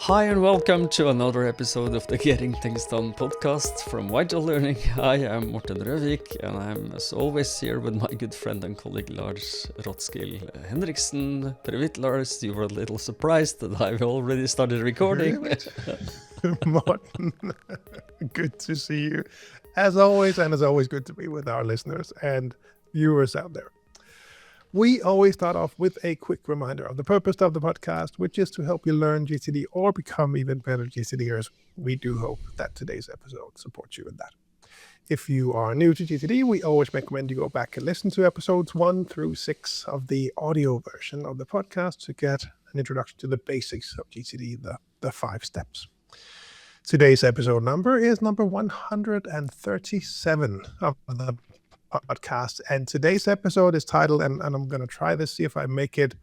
Hi and welcome to another episode of the Getting Things Done podcast from Vital Learning. I am Morten Røvik and I'm as always here with my good friend and colleague Lars Rothschild. Henriksen. Привет, Lars. You were a little surprised that I've already started recording. Morten, good to see you. As always, and as always, good to be with our listeners and viewers out there. We always start off with a quick reminder of the purpose of the podcast, which is to help you learn GTD or become even better GTDers. We do hope that today's episode supports you in that. If you are new to GTD, we always recommend you go back and listen to episodes 1 through 6 of the audio version of the podcast to get an introduction to the basics of GTD, the 5 steps. Today's episode number is number 137 of the podcast, and today's episode is titled, and I'm going to try this, see if I make it,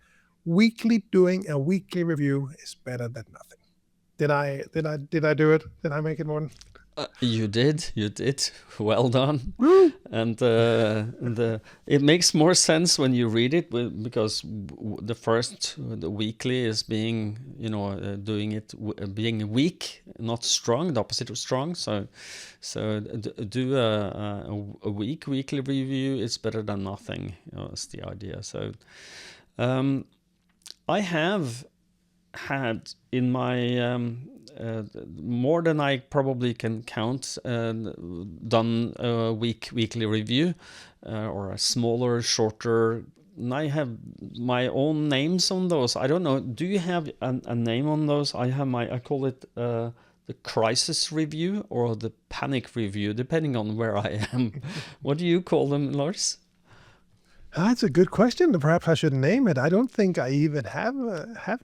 weekly doing a weekly review is better than nothing. Did I do it? Did I make it, Morten? You did. Well done. Woo! And it makes more sense when you read it because the weekly is being, doing it, being weak, not strong, the opposite of strong. So do a weekly review is better than nothing. Is the idea. So I have had in my more than I probably can count done a weekly review or a smaller, shorter. And I have my own names on those. I don't know. Do you have a name on those? I call it the crisis review or the panic review, depending on where I am. What do you call them, Lars? That's a good question. Perhaps I should name it. I don't think I even have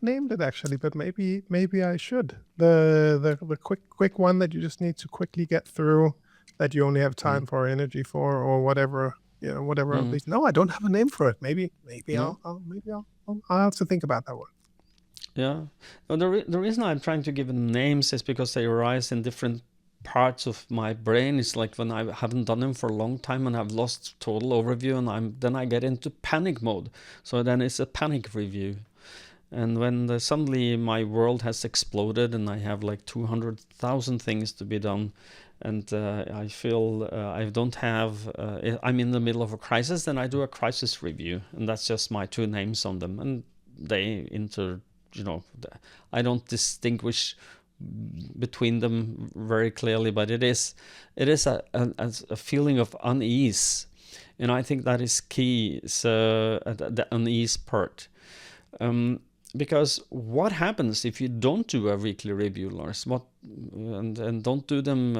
named it actually, but maybe I should. The quick one that you just need to quickly get through, that you only have time for, energy for, or whatever. Whatever. At least. No, I don't have a name for it. Maybe I'll have to think about that one. Yeah. Well, the reason I'm trying to give them names is because they arise in different parts of my brain. Is like when I haven't done them for a long time and I've lost total overview, and then I get into panic mode. So then it's a panic review. And when suddenly my world has exploded and I have like 200,000 things to be done, and I feel I don't have, I'm in the middle of a crisis, then I do a crisis review, and that's just my 2 names on them, and they I don't distinguish between them very clearly, but it is a feeling of unease, and I think that is key. So the unease part, because what happens if you don't do a weekly review, Lars? And don't do them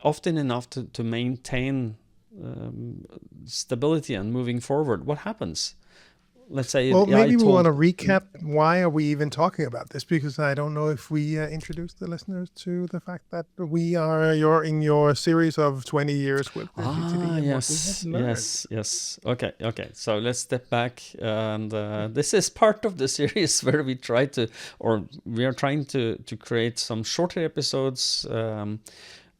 often enough to maintain stability and moving forward? What happens? Let's say. Well, maybe we want to recap. Why are we even talking about this? Because I don't know if we introduced the listeners to the fact that you're in your series of 20 years with GTD. Yes. Okay. So let's step back, and this is part of the series where we are trying to create some shorter episodes.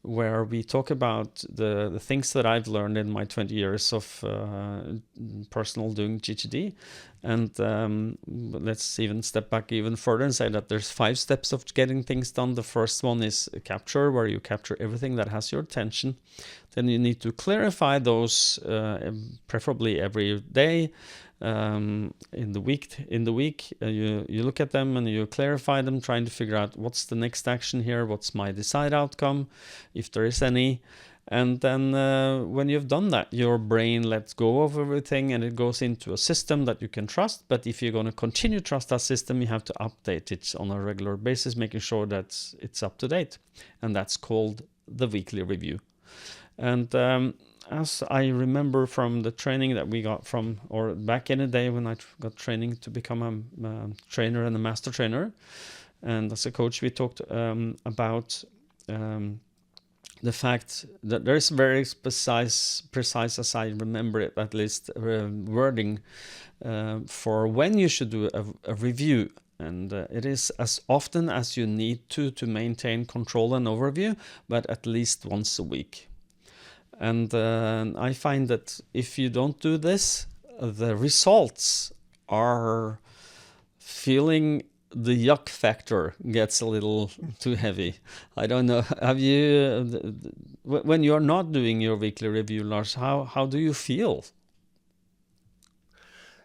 Where we talk about the things that I've learned in my 20 years of personal doing GTD. And let's even step back even further and say that there's 5 steps of getting things done. The first one is capture, where you capture everything that has your attention. Then you need to clarify those, preferably every day. In the week, you look at them and you clarify them, trying to figure out what's the next action here, what's my desired outcome, if there is any. And then when you've done that, your brain lets go of everything and it goes into a system that you can trust. But if you're going to continue to trust that system, you have to update it on a regular basis, making sure that it's up to date. And that's called the weekly review. And as I remember from the training that we got or back in the day when I got training to become a trainer and a master trainer, and as a coach, we talked about the fact that there's very precise, as I remember it, at least wording for when you should do a review. And it is as often as you need to maintain control and overview, but at least once a week. And I find that if you don't do this, the results are feeling the yuck factor gets a little too heavy. I don't know. Have you, when you're not doing your weekly review, Lars, how do you feel?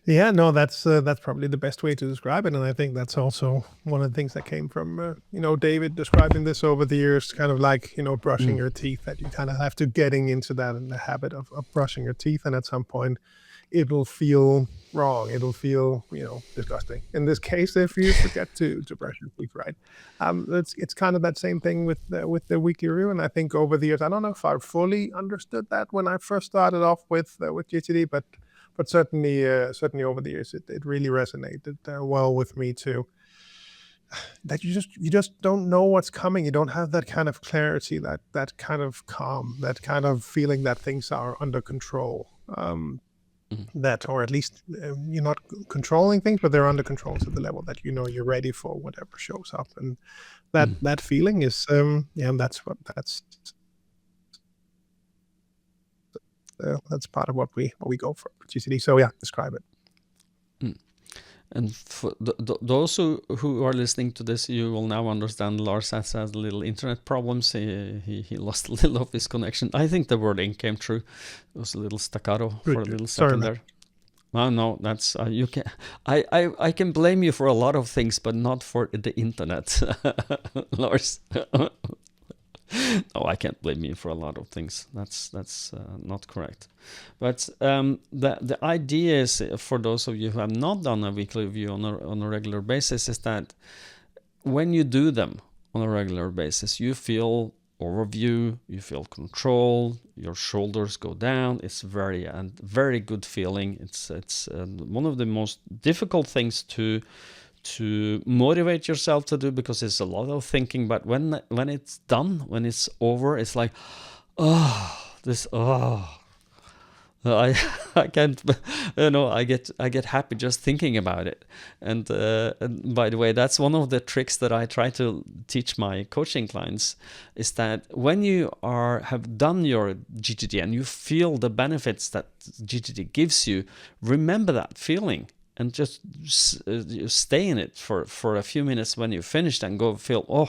Yeah, no, that's probably the best way to describe it, and I think that's also one of the things that came from David describing this over the years, kind of like brushing your teeth. That you kind of have to getting into that in the habit of brushing your teeth, and at some point, it'll feel wrong. It'll feel disgusting. In this case, if you forget to brush your teeth, right? It's kind of that same thing with the weekly review, and I think over the years, I don't know if I fully understood that when I first started off with GTD, but certainly over the years, it really resonated well with me too. That you just don't know what's coming. You don't have that kind of clarity, that kind of calm, that kind of feeling that things are under control. That, or at least you're not controlling things, but they're under control to the level that you're ready for whatever shows up, and that feeling is that's part of what we go for GTD. So yeah, describe it. And for those who are listening to this, you will now understand Lars has had little internet problems. He lost a little of his connection. I think the wording came true. It was a little staccato for a little second there. No, that's you can. I can blame you for a lot of things, but not for the internet, Lars. No, I can't blame you for a lot of things. That's not correct. But the idea is, for those of you who have not done a weekly review on a regular basis, is that when you do them on a regular basis, you feel overview, you feel control, your shoulders go down. It's very good feeling. It's one of the most difficult things to motivate yourself to do, because it's a lot of thinking, but when it's done, when it's over, it's like, I can't, I get happy just thinking about it. And by the way, that's one of the tricks that I try to teach my coaching clients, is that when you have done your GTD and you feel the benefits that GTD gives you, remember that feeling. And just stay in it for a few minutes when you're finished, and go feel,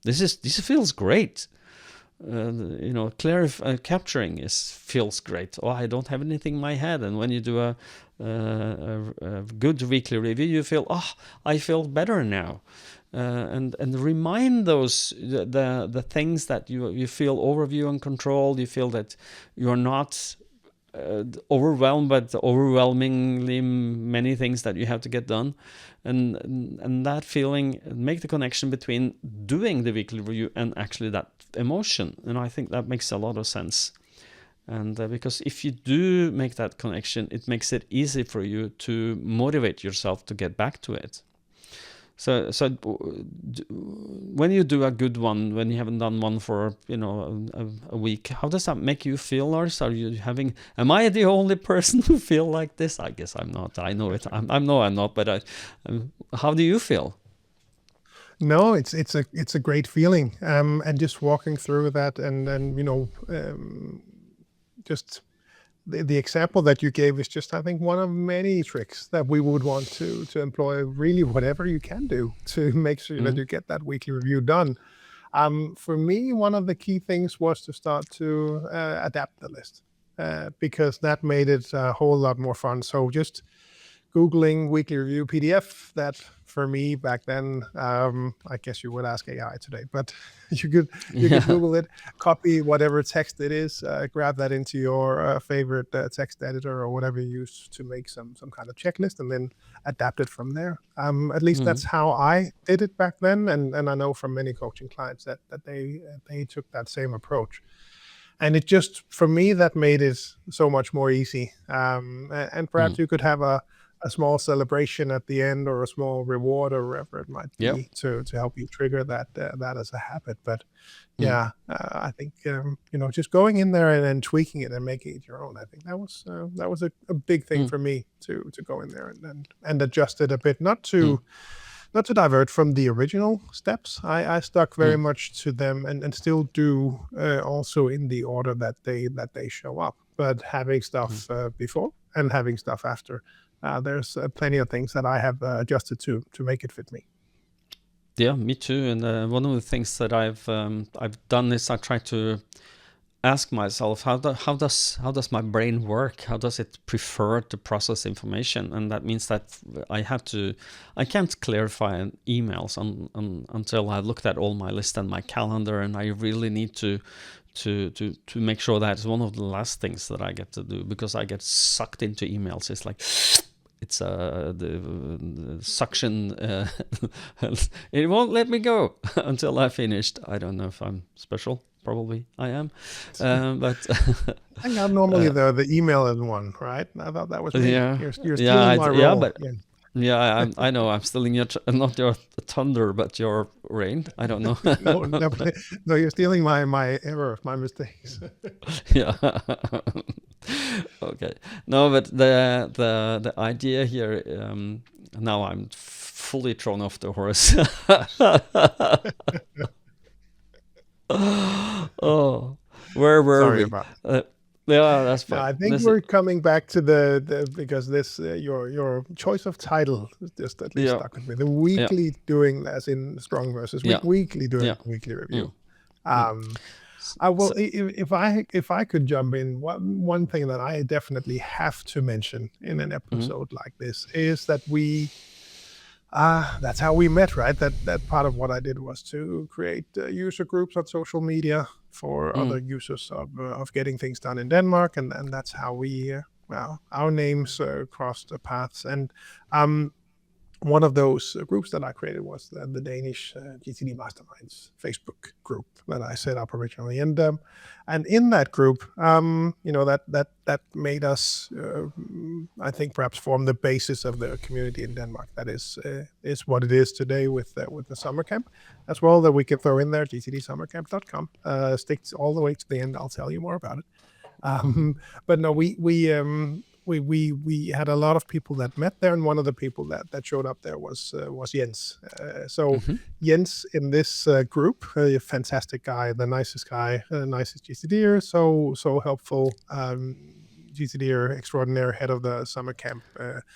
this feels great. Capturing feels great. I don't have anything in my head. And when you do a good weekly review, you feel, I feel better now. And remind those the things that you feel overview and control. You feel that you're not overwhelmed, but overwhelmingly many things that you have to get done, and that feeling, make the connection between doing the weekly review and actually that emotion. And I think that makes a lot of sense. And because if you do make that connection, it makes it easy for you to motivate yourself to get back to it. So when you do a good one, when you haven't done one for a week, how does that make you feel, Lars? Am I the only person who feel like this? I guess I'm not. I know it. I'm not. But how do you feel? No, it's a great feeling. And just walking through that, and just. The example that you gave is just, I think, one of many tricks that we would want to employ. Really, whatever you can do to make sure that you get that weekly review done. For me, one of the key things was to start to adapt the list, because that made it a whole lot more fun. So just Googling weekly review PDF, that for me back then, I guess you would ask AI today, but you could Google it, copy whatever text it is, grab that into your favorite text editor or whatever you use to make some kind of checklist, and then adapt it from there. At least that's how I did it back then, and I know from many coaching clients that they took that same approach. And it just, for me, that made it so much more easy. And perhaps you could have a small celebration at the end, or a small reward, or whatever it might be, to help you trigger that as a habit. But I think just going in there and then tweaking it and making it your own. I think that was a big thing for me to go in there and adjust it a bit, not to divert from the original steps. I stuck very much to them, and still do, also in the order that they show up. But having stuff before and having stuff after. There's plenty of things that I have adjusted to make it fit me. Yeah, me too. And one of the things that I've done is I try to ask myself how does my brain work? How does it prefer to process information? And that means that I can't clarify emails until I've looked at all my list and my calendar, and I really need to make sure that it's one of the last things that I get to do, because I get sucked into emails. It's like it's the suction. It won't let me go until I finished. I don't know if I'm special. Probably I am, but I think I'm normally the email one, right? I thought that was me. Yeah, You're stealing my role. yeah, but yeah, I know I'm stealing your not your thunder, but your rain. I don't know. No, you're stealing my error, my mistakes. Yeah. Okay. No, but the idea here. Now I'm fully thrown off the horse. Oh, where were Sorry we? about Yeah, that's fine. No, I think we're coming back to the because this your choice of title just at least stuck with me. The weekly doing, as in strong versus weak, weekly doing weekly review. I will if I could jump in. One thing that I definitely have to mention in an episode like this is that that's how we met, right? That part of what I did was to create user groups on social media for other users of getting things done in Denmark, and that's how we our names crossed the paths. And one of those groups that I created was the Danish GTD Masterminds Facebook group that I set up originally, and in that group, that made us, I think, perhaps form the basis of the community in Denmark. That is what it is today with the summer camp as well. That we can throw in there, gtdsummercamp.com. Stick all the way to the end. I'll tell you more about it. But no, we had a lot of people that met there, and one of the people that showed up there was Jens. Jens in this group, a fantastic guy, the nicest guy, nicest GTDer, so helpful. GTDer extraordinaire, head of the summer camp.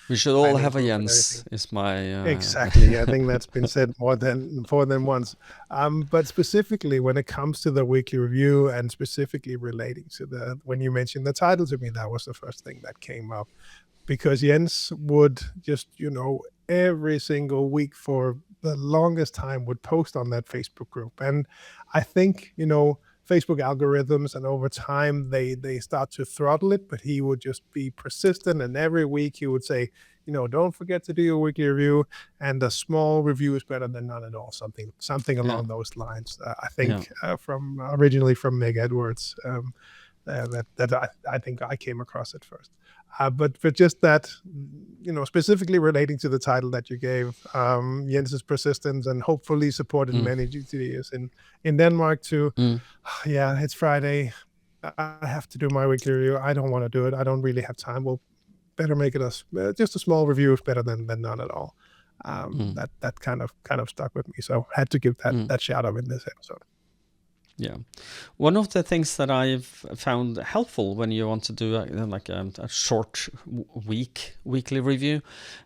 We should all have a Jens. Is my exactly. I think that's been said more than once. But specifically when it comes to the weekly review, and specifically relating to when you mentioned the title to me, that was the first thing that came up, because Jens would just every single week for the longest time would post on that Facebook group, and I think Facebook algorithms, and over time they start to throttle it, but he would just be persistent, and every week he would say, don't forget to do your weekly review, and a small review is better than none at all, something along those lines. I think originally from Meg Edwards, that I think I came across it first. But just that, specifically relating to the title that you gave, Jens's persistence, and hopefully supported many GTDers in Denmark to, it's Friday, I have to do my weekly review. I don't want to do it. I don't really have time. Well, better make it just a small review is better than none at all. That kind of stuck with me. So had to give that shout out in this episode. Yeah, one of the things that I've found helpful when you want to do a short weekly review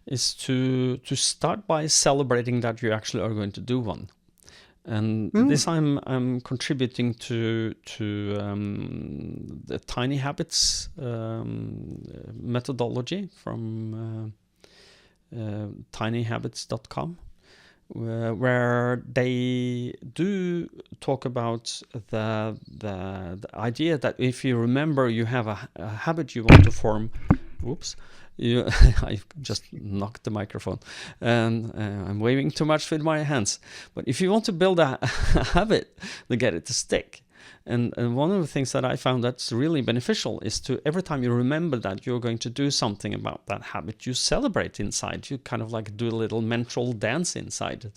is to start by celebrating that you actually are going to do one. And this I'm contributing to the Tiny Habits methodology from tinyhabits.com. Where they do talk about the idea that if you remember you have a habit you want to form, I just knocked the microphone, and I'm waving too much with my hands. But if you want to build a habit, to get it to stick. And one of the things that I found that's really beneficial is to, every time you remember that you're going to do something about that habit, you celebrate inside. You kind of like do a little mental dance inside.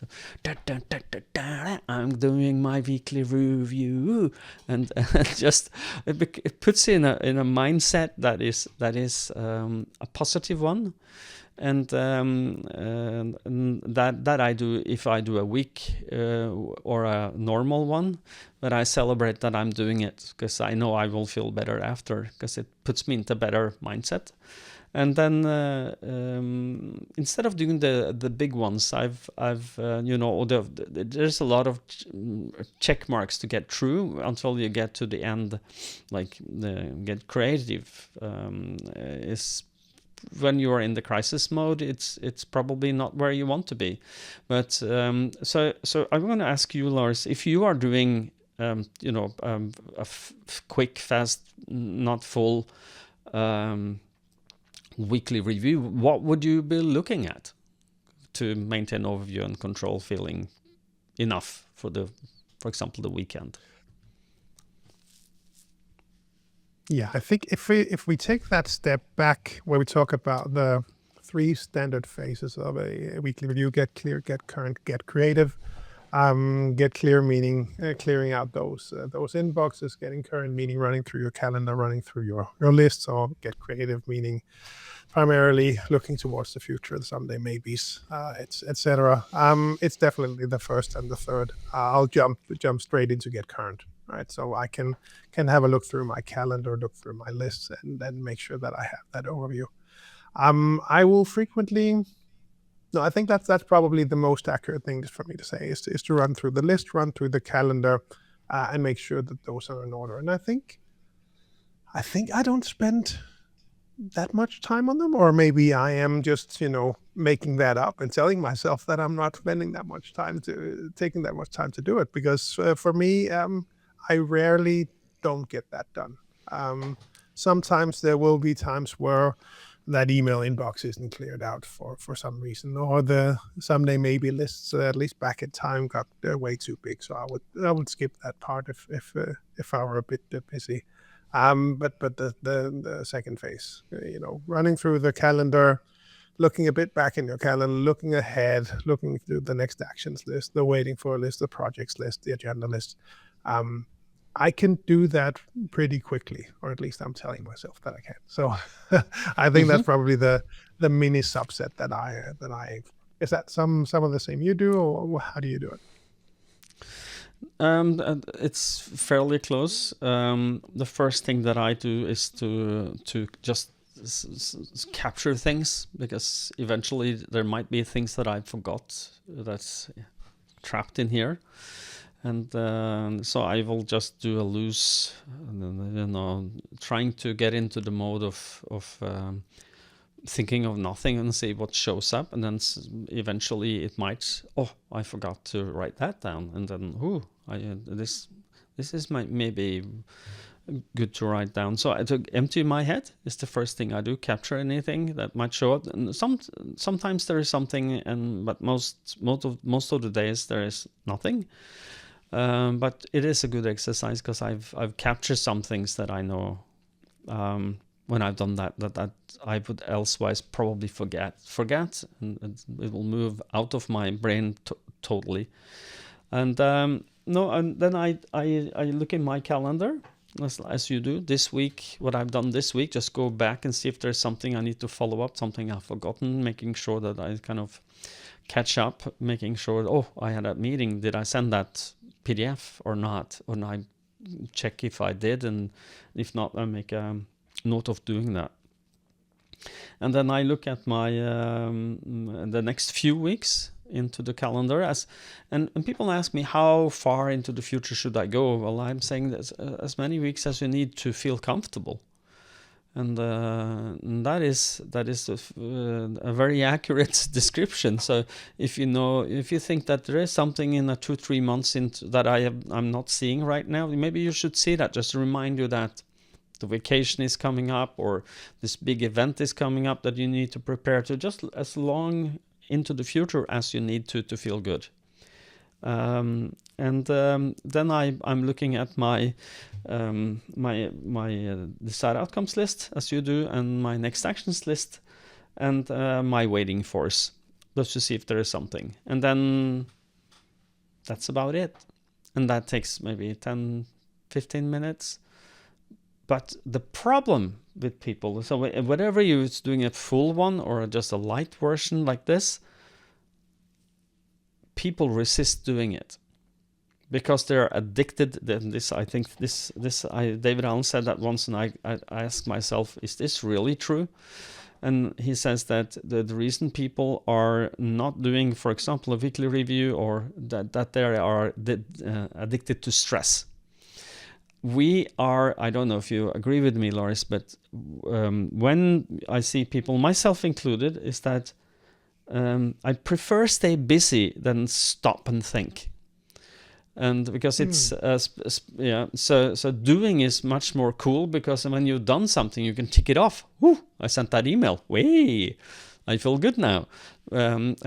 I'm doing my weekly review, and just it puts you in a mindset that is a positive one. And that I do if I do a week or a normal one, but I celebrate that I'm doing it because I know I will feel better after, because it puts me into better mindset. And then instead of doing the big ones, I've there's a lot of check marks to get through until you get to the end, like get creative. Is when you are in the crisis mode, it's probably not where you want to be. But so I'm going to ask you, Lars, if you are doing quick, fast, not full weekly review, what would you be looking at to maintain overview and control, feeling enough for example, the weekend? Yeah, I think if we take that step back where we talk about the 3 standard phases of a weekly review: get clear, get current, get creative. Get clear meaning clearing out those inboxes, getting current meaning running through your calendar, running through your lists, or get creative meaning primarily looking towards the future, the someday maybes, etc. It's definitely the first and the third. I'll jump straight into get current. Right, so I can have a look through my calendar, look through my lists, and then make sure that I have that overview. I will frequently. No, I think that's probably the most accurate thing for me to say is to run through the list, run through the calendar, and make sure that those are in order. And I think I don't spend that much time on them, or maybe I am just making that up and telling myself that I'm not spending that much time taking that much time to do it, because for me, I rarely don't get that done. Sometimes there will be times where that email inbox isn't cleared out for some reason, or the someday maybe lists, at least back in time, got way too big. So I would skip that part if I were a bit busy. But the second phase, running through the calendar, looking a bit back in your calendar, looking ahead, looking through the next actions list, the waiting for list, the projects list, the agenda list. I can do that pretty quickly, or at least I'm telling myself that I can. So I think that's probably the mini subset that I is that some of the same you do, or how do you do it? It's fairly close. The first thing that I do is to just capture things, because eventually there might be things that I forgot that's trapped in here. And so I will just do a loose, trying to get into the mode of thinking of nothing and see what shows up. And then eventually it might, I forgot to write that down. And then, this is maybe good to write down. So I took empty my head is the first thing I do, capture anything that might show up. And sometimes there is something, but most of the days there is nothing. But it is a good exercise, because I've captured some things that I know when I've done that I would elsewise probably forget, and it will move out of my brain totally. And and then I look in my calendar, as you do this week. What I've done this week, just go back and see if there's something I need to follow up, something I've forgotten, making sure that I kind of catch up, making sure, I had a meeting, did I send that PDF or not? And I check if I did, and if not, I make a note of doing that. And then I look at my the next few weeks into the calendar, and people ask me, how far into the future should I go? Well, I'm saying that as many weeks as you need to feel comfortable. And that is a very accurate description. So if you think that there is something in 2-3 months that I'm not seeing right now, maybe you should see that, just to remind you that the vacation is coming up, or this big event is coming up that you need to prepare to, just as long into the future as you need to feel good. And then I'm looking at my desired outcomes list, as you do, and my next actions list, and my waiting force, just to see if there is something. And then that's about it. And that takes maybe 10-15 minutes. But the problem with people, so whatever you're doing a full one or just a light version like this, people resist doing it because they're addicted. David Allen said that once, and I asked myself, is this really true? And he says that the reason people are not doing, for example, a weekly review, or that they are addicted to stress. We are, I don't know if you agree with me, Lars, but when I see people, myself included, is that I prefer stay busy than stop and think. And because it's so doing is much more cool, because when you've done something, you can tick it off. Woo, I sent that email. Way, I feel good now. And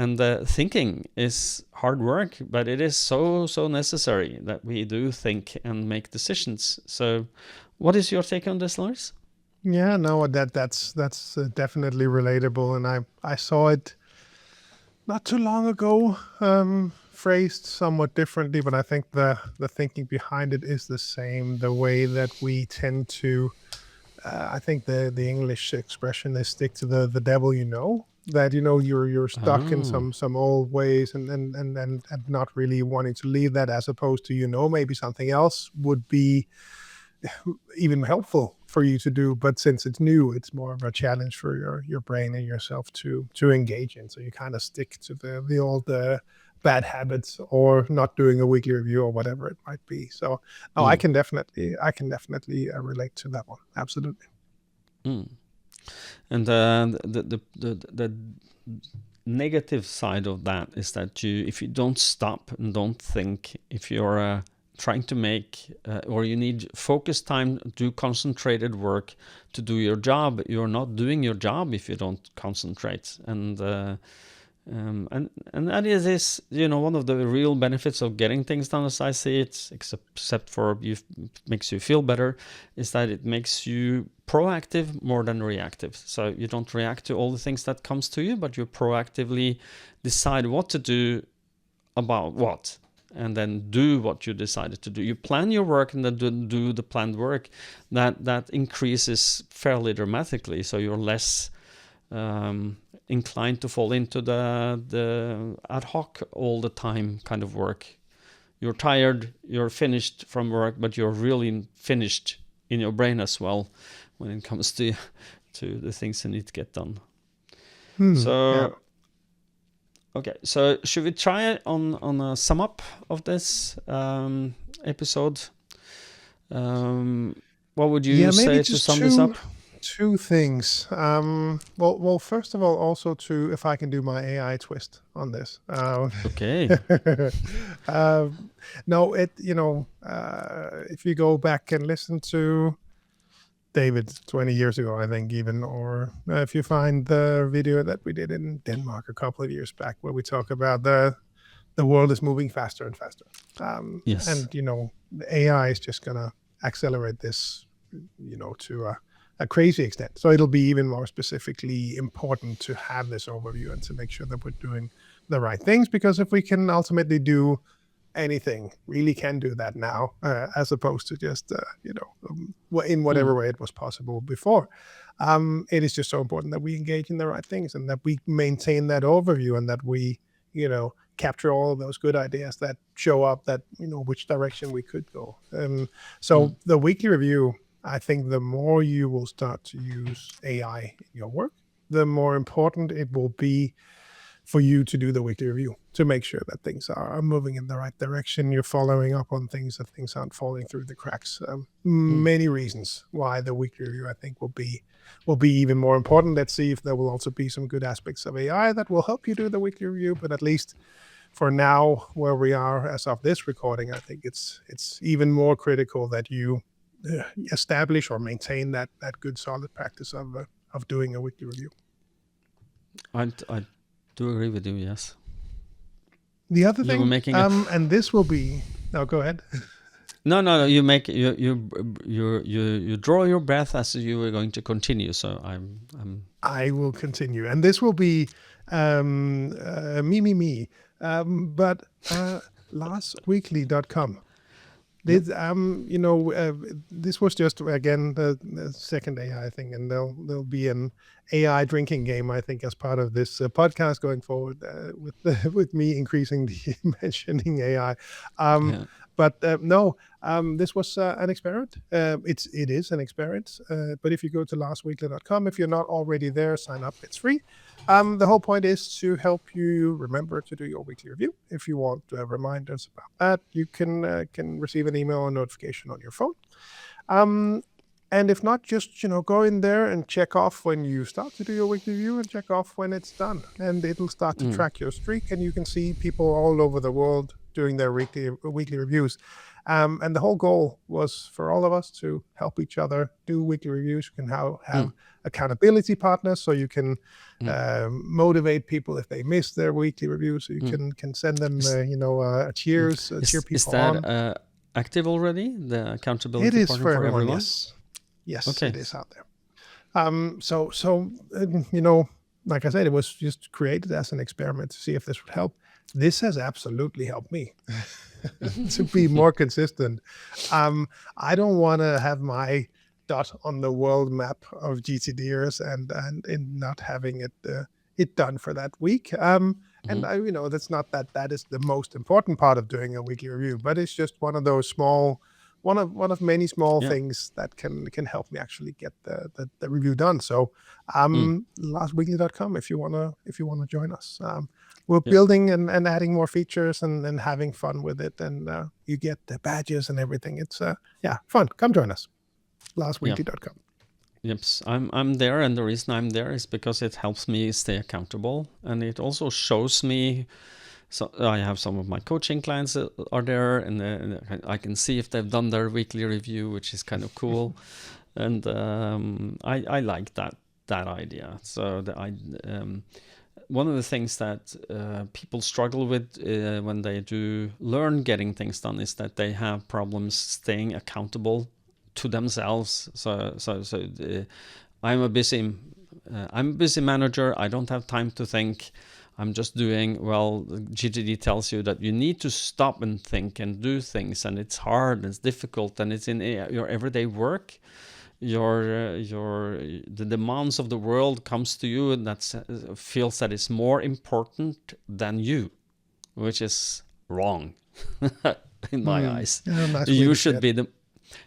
thinking is hard work, but it is so necessary that we do think and make decisions. So, what is your take on this, Lars? Yeah, no, that's definitely relatable, and I saw it not too long ago. Phrased somewhat differently, but I think the thinking behind it is the same. The way that we tend to, I think the English expression is stick to the devil you know. That you're stuck in some old ways and not really wanting to leave that, as opposed to maybe something else would be even helpful for you to do, but since it's new, it's more of a challenge for your brain and yourself to engage in. So you kind of stick to the old bad habits, or not doing a weekly review, or whatever it might be. So I can definitely relate to that one. Absolutely. And the negative side of that is that if you don't stop and don't think, if you're trying to make or you need focus time, do concentrated work to do your job, you're not doing your job if you don't concentrate. And that is one of the real benefits of getting things done, as I see it, except for makes you feel better, is that it makes you proactive more than reactive. So you don't react to all the things that comes to you, but you proactively decide what to do about what, and then do what you decided to do. You plan your work and then do the planned work. That increases fairly dramatically. So you're less inclined to fall into the ad hoc all the time kind of work. You're tired, you're finished from work, but you're really finished in your brain as well when it comes to the things you need to get done. Okay, so should we try on a sum up of this episode? What would you say to sum this up? Two things. Well, first of all, also if I can do my AI twist on this. Okay. No, if you go back and listen to David 20 years ago, I think even, or if you find the video that we did in Denmark a couple of years back, where we talk about the world is moving faster and faster. Yes. And, the AI is just going to accelerate this, to a crazy extent. So it'll be even more specifically important to have this overview and to make sure that we're doing the right things, because if we can ultimately do anything, really can do that now, as opposed to just, in whatever way it was possible before. It is just so important that we engage in the right things and that we maintain that overview, and that we, capture all of those good ideas that show up, that, which direction we could go. So the weekly review, I think the more you will start to use AI in your work, the more important it will be for you to do the weekly review, to make sure that things are moving in the right direction. You're following up on things, that things aren't falling through the cracks. Many reasons why the weekly review, I think, will be even more important. Let's see if there will also be some good aspects of AI that will help you do the weekly review. But at least for now, where we are as of this recording, I think it's even more critical that you establish or maintain that good solid practice of doing a weekly review. I do agree with you. Yes. The other thing, and this will be. No, go ahead. No. You make you draw your breath as you were going to continue. So I will continue, and this will be me. But larsweekly.com. This was just, again, the second AI thing, and there'll be an AI drinking game, I think, as part of this podcast going forward, with me increasingly mentioning AI. But no, this was an experiment. It is an experiment. But if you go to larsweekly.com, if you're not already there, sign up. It's free. The whole point is to help you remember to do your weekly review. If you want reminders about that, you can receive an email or notification on your phone. And if not, just go in there and check off when you start to do your weekly review, and check off when it's done, and it'll start to track your streak, and you can see people all over the world doing their weekly reviews. And the whole goal was for all of us to help each other do weekly reviews. You can have accountability partners, so you can motivate people if they miss their weekly review. So you can send them, a cheers, cheer people on. Is that active already? The accountability it is partner for for everyone. everyone? Yes, okay. It is out there. Like I said, it was just created as an experiment to see if this would help. This has absolutely helped me to be more consistent. I don't want to have my dot on the world map of GTDers and not having it done for that week. And that's not that is the most important part of doing a weekly review, but it's just one of those one of many small things that can help me actually get the review done. So larsweekly.com if you wanna join us. We're building and adding more features and having fun with it, and you get the badges and everything. It's fun. Come join us. larsweekly.com. Yep, I'm there, and the reason I'm there is because it helps me stay accountable, and it also shows me. So I have some of my coaching clients that are there, and I can see if they've done their weekly review, which is kind of cool, and I like that idea. So one of the things that people struggle with when they do learn getting things done is that they have problems staying accountable to themselves. So I'm a busy manager. I don't have time to think. I'm just doing, well, GTD tells you that you need to stop and think and do things, and it's hard and it's difficult, and it's in your everyday work. The demands of the world comes to you, and that feels that it's more important than you, which is wrong in my eyes. Yeah, you should be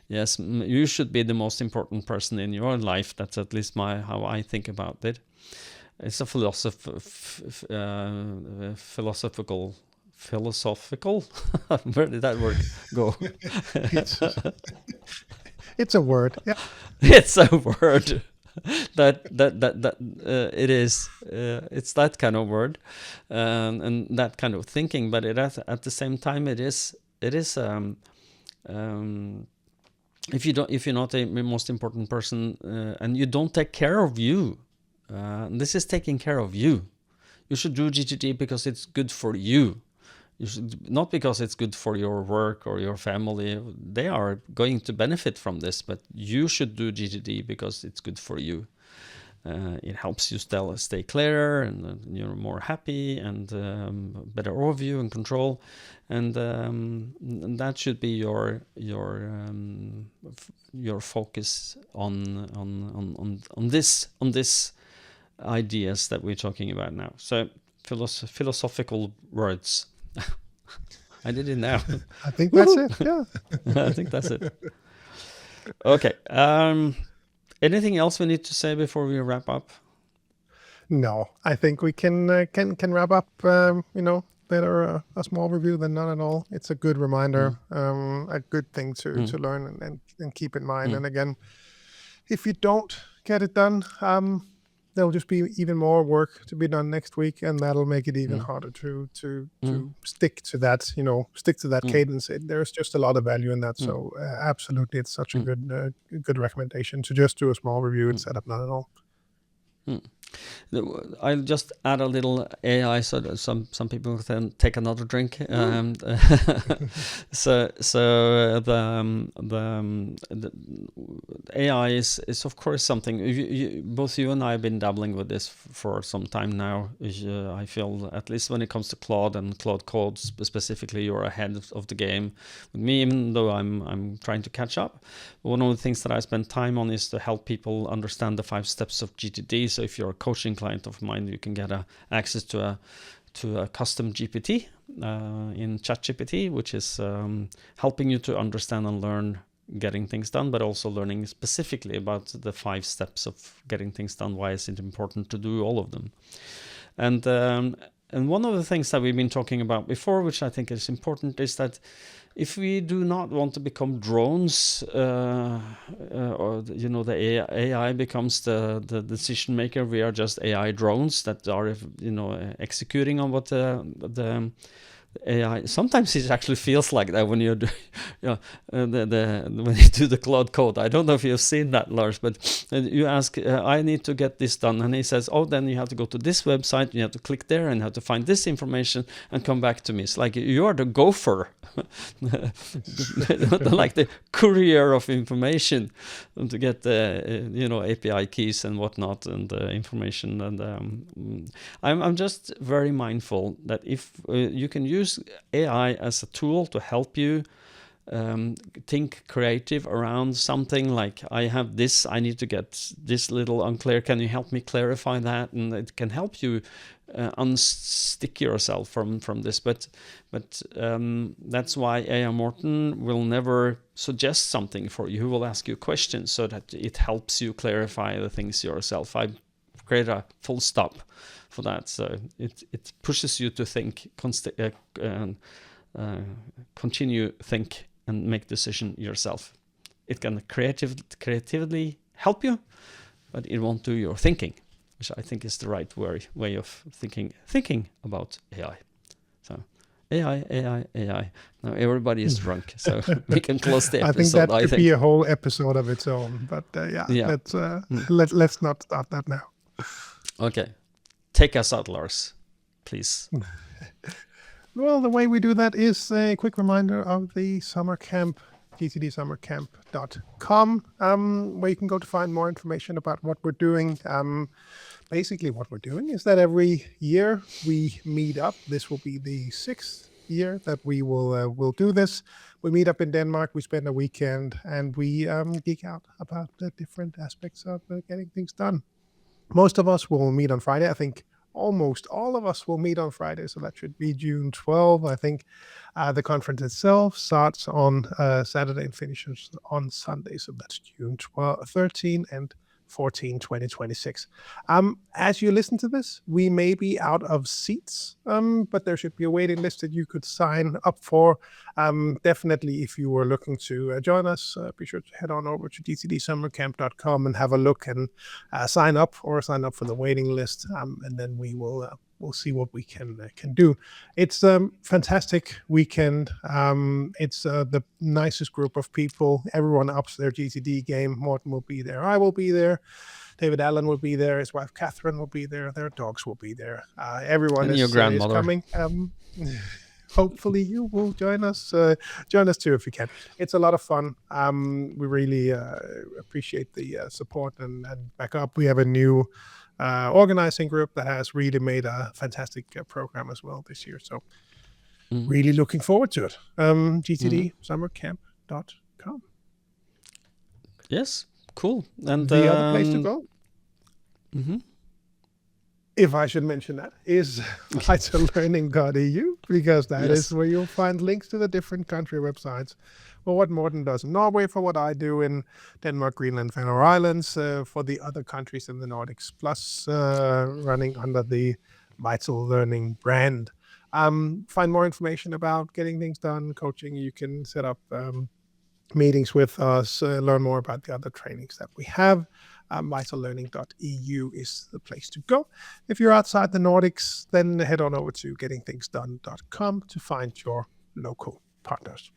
you should be the most important person in your life. That's at least how I think about it. It's a philosophical. Where did that word go? It's a word. Yeah, it's a word. that it is. It's that kind of word, and that kind of thinking. But at the same time, it is. If you're not a most important person, and you don't take care of you. This is taking care of you. You should do GTD because it's good for you. You should not because it's good for your work or your family. They are going to benefit from this, but you should do GTD because it's good for you. It helps you stay clearer, and you're more happy, and better overview and control, and that should be your focus on this ideas that we're talking about now. So philosophical words. I did it now. I think that's it. Yeah. I think that's it. Okay. Anything else we need to say before we wrap up? No, I think we can wrap up. Better a small review than none at all. It's a good reminder, a good thing to learn and keep in mind. And again, if you don't get it done, there'll just be even more work to be done next week, and that'll make it even harder to stick to that. Cadence. There's just a lot of value in that. So absolutely, it's such a good recommendation to just do a small review instead of none at all. I'll just add a little AI so that some people can take another drink. So the AI is of course something. Both you and I have been dabbling with this for some time now. I feel, at least when it comes to Claude and Claude Code specifically, you're ahead of the game with me, even though I'm trying to catch up. One of the things that I spend time on is to help people understand the 5 steps of GTD. So if you're a coaching client of mine, you can get access to a custom GPT in ChatGPT, which is helping you to understand and learn getting things done, but also learning specifically about the 5 steps of getting things done. Why is it important to do all of them? And one of the things that we've been talking about before, which I think is important, is that if we do not want to become drones, or the AI becomes the decision maker, we are just AI drones that are executing on what the AI. Sometimes it actually feels like that when you do, when you do the Claude code. I don't know if you've seen that, Lars, but you ask, I need to get this done, and he says, oh, then you have to go to this website, you have to click there, and have to find this information, and come back to me. It's like you are the gopher, like the courier of information, to get the API keys and whatnot, and information. And I'm just very mindful that if you can use AI as a tool to help you think creative around something, like I have this, I need to get this little unclear, can you help me clarify that? And it can help you unstick yourself from this, but that's why AI Morten will never suggest something for you. He will ask you questions so that it helps you clarify the things yourself. I create a full stop for that, so it pushes you to think, continue think and make decision yourself. It can creatively help you, but it won't do your thinking, which I think is the right way of thinking about AI. So AI. Now everybody is drunk, so we can close the episode. I think that could be a whole episode of its own. But let's not start that now. Okay, take us out, Lars, please. Well, the way we do that is a quick reminder of the summer camp, gtdsummercamp.com, where you can go to find more information about what we're doing. Basically, what we're doing is that every year we meet up. This will be the 6th year that we will do this. We meet up in Denmark, we spend a weekend, and we geek out about the different aspects of getting things done. Most of us will meet on Friday. I think almost all of us will meet on Friday, so that should be June 12. I think the conference itself starts on Saturday and finishes on Sunday, so that's June 13 and 14, 2026. As you listen to this, we may be out of seats, but there should be a waiting list that you could sign up for. Definitely, if you were looking to join us, be sure to head on over to gtdsummercamp.com and have a look and sign up for the waiting list, and then we'll see what we can do. It's a fantastic weekend. It's the nicest group of people. Everyone ups their GTD game. Morten will be there. I will be there. David Allen will be there. His wife Catherine will be there. Their dogs will be there. Everyone is coming. Hopefully you will join us too if you can. It's a lot of fun. We really appreciate the support and backup. We have a new organizing group that has really made a fantastic program as well this year. So really looking forward to it. gtdsummercamp.com. Yes, cool. And the other place to go, if I should mention that, is vitallearning.eu, because that is where you'll find links to the different country websites for what Morten does in Norway, for what I do in Denmark, Greenland, Faroe Islands, for the other countries in the Nordics, plus running under the Vital Learning brand. Find more information about getting things done, coaching. You can set up meetings with us, learn more about the other trainings that we have. vitallearning.eu is the place to go. If you're outside the Nordics, then head on over to gettingthingsdone.com to find your local partners.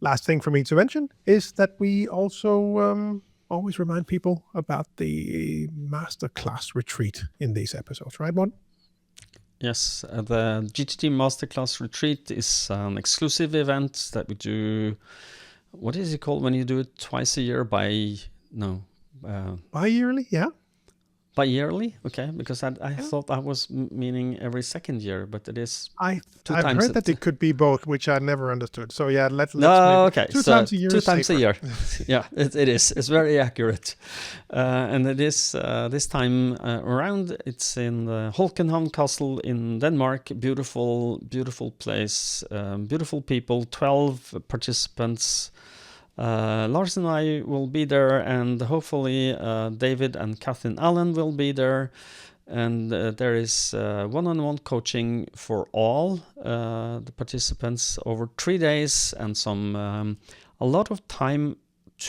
Last thing for me to mention is that we also always remind people about the Master Class Retreat in these episodes, right, Morten? Yes, the GTD Master Class Retreat is an exclusive event that we do. What is it called when you do it twice a year? Bi-yearly, yeah. Bi-yearly, okay, because I thought I was meaning every second year, but it is I've times heard that it could be both, which I never understood. So yeah, let's no, maybe okay, two so times a year. 2 is times a safer. year. Yeah, it is. It's very accurate, and it is this time around. It's in the Holkenhavn Castle in Denmark. Beautiful, beautiful place. Beautiful people. 12 participants. Lars and I will be there, and hopefully David and Kathleen Allen will be there. And there is one-on-one coaching for all the participants over 3 days, and a lot of time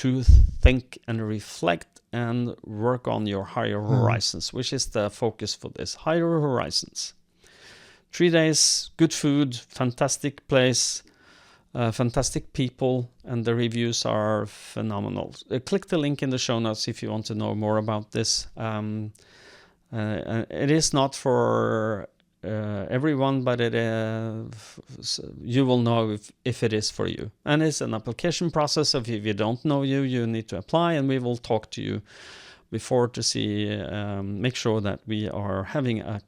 to think and reflect and work on your higher horizons, which is the focus for this, higher horizons. 3 days, good food, fantastic place. Fantastic people, and the reviews are phenomenal. Click the link in the show notes if you want to know more about this. It is not for everyone, but you will know if it is for you. And it's an application process. If you don't know you need to apply, and we will talk to you before to see, make sure that we are having a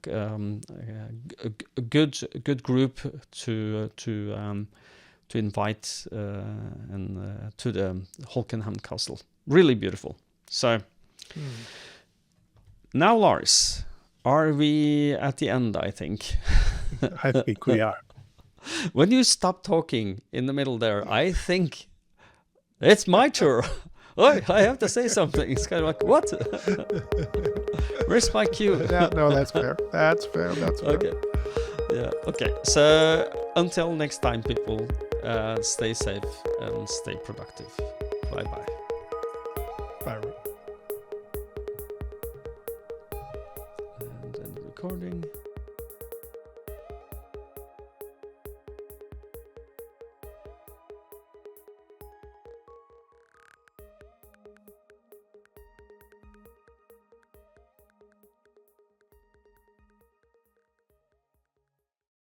good group to invite to the Holkenhavn Castle. Really beautiful. So now, Lars, are we at the end, I think? I think we are. When you stop talking in the middle there, I think it's my turn. Oh, I have to say something. It's kind of like, what? Where's my cue? Yeah, no, that's fair. That's fair. Okay. Yeah. Okay. So until next time, people, stay safe and stay productive. Bye-bye. Bye. And then recording.